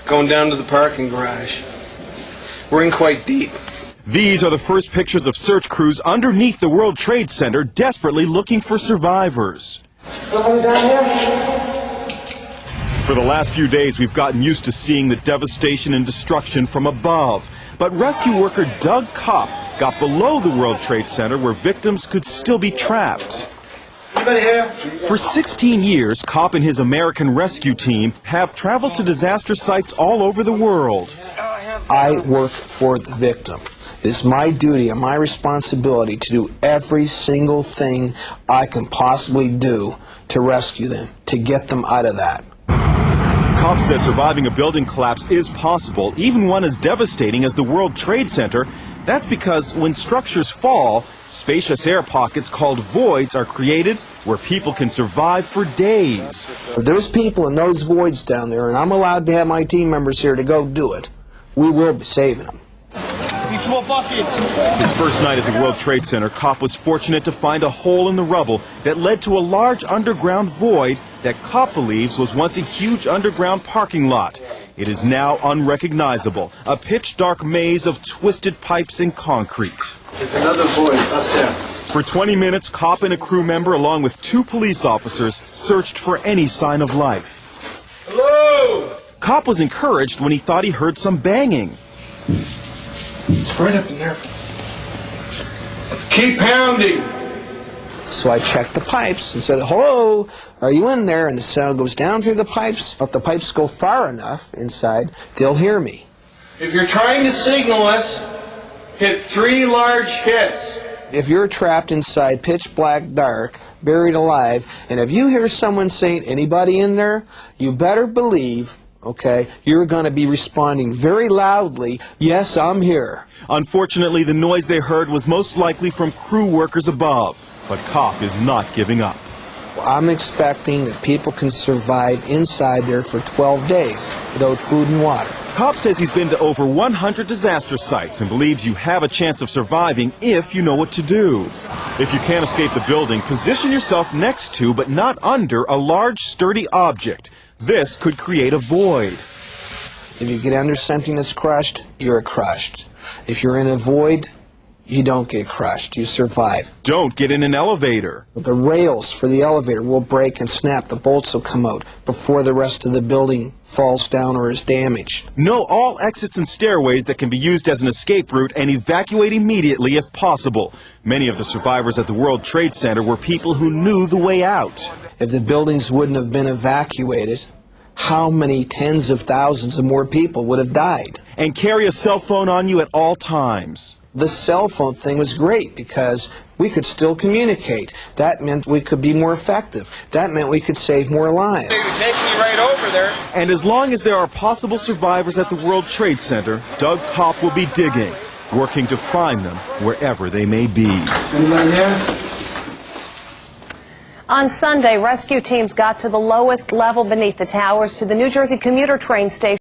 going down to the parking garage. We're in quite deep. These are the first pictures of search crews underneath the World Trade Center, desperately looking for survivors. Someone down here? For the last few days, we've gotten used to seeing the devastation and destruction from above. But rescue worker Doug Kopp got below the World Trade Center where victims could still be trapped. Anybody here? For 16 years, Kopp and his American rescue team have traveled to disaster sites all over the world. I work for the victim. It is my duty and my responsibility to do every single thing I can possibly do to rescue them, to get them out of that. Kopp says surviving a building collapse is possible, even one as devastating as the World Trade Center. That's because when structures fall, spacious air pockets called voids are created where people can survive for days. If there's people in those voids down there, and I'm allowed to have my team members here to go do it, we will be saving them. His first night at the World Trade Center, Kopp was fortunate to find a hole in the rubble that led to a large underground void that Kopp believes was once a huge underground parking lot. It is now unrecognizable, a pitch-dark maze of twisted pipes and concrete. There's another void up there. For 20 minutes, Kopp and a crew member, along with 2 police officers, searched for any sign of life. Hello! Kopp was encouraged when he thought he heard some banging. It's right up in there. Keep pounding. So I checked the pipes and said, hello, are you in there? And the sound goes down through the pipes. If the pipes go far enough inside, they'll hear me. If you're trying to signal us, hit 3 large hits. If you're trapped inside pitch black dark, buried alive, and if you hear someone saying, anybody in there, you better believe, okay, you're going to be responding very loudly, yes, I'm here. Unfortunately, the noise they heard was most likely from crew workers above. But Kopp is not giving up. I'm expecting that people can survive inside there for 12 days without food and water. Kopp says he's been to over 100 disaster sites and believes you have a chance of surviving if you know what to do. If you can't escape the building, position yourself next to, but not under, a large, sturdy object. This could create a void. If you get under something that's crushed, you're crushed. If you're in a void, you don't get crushed. You survive. Don't get in an elevator. The rails for the elevator will break and snap. The bolts will come out before the rest of the building falls down or is damaged. Know all exits and stairways that can be used as an escape route and evacuate immediately if possible. Many of the survivors at the World Trade Center were people who knew the way out. If the buildings wouldn't have been evacuated, how many tens of thousands of more people would have died? And carry a cell phone on you at all times. The cell phone thing was great because we could still communicate. That meant we could be more effective. That meant we could save more lives. They're taking you right over there. And as long as there are possible survivors at the World Trade Center, Doug Kopp will be digging, working to find them wherever they may be. Anybody here? On Sunday, rescue teams got to the lowest level beneath the towers to the New Jersey commuter train station.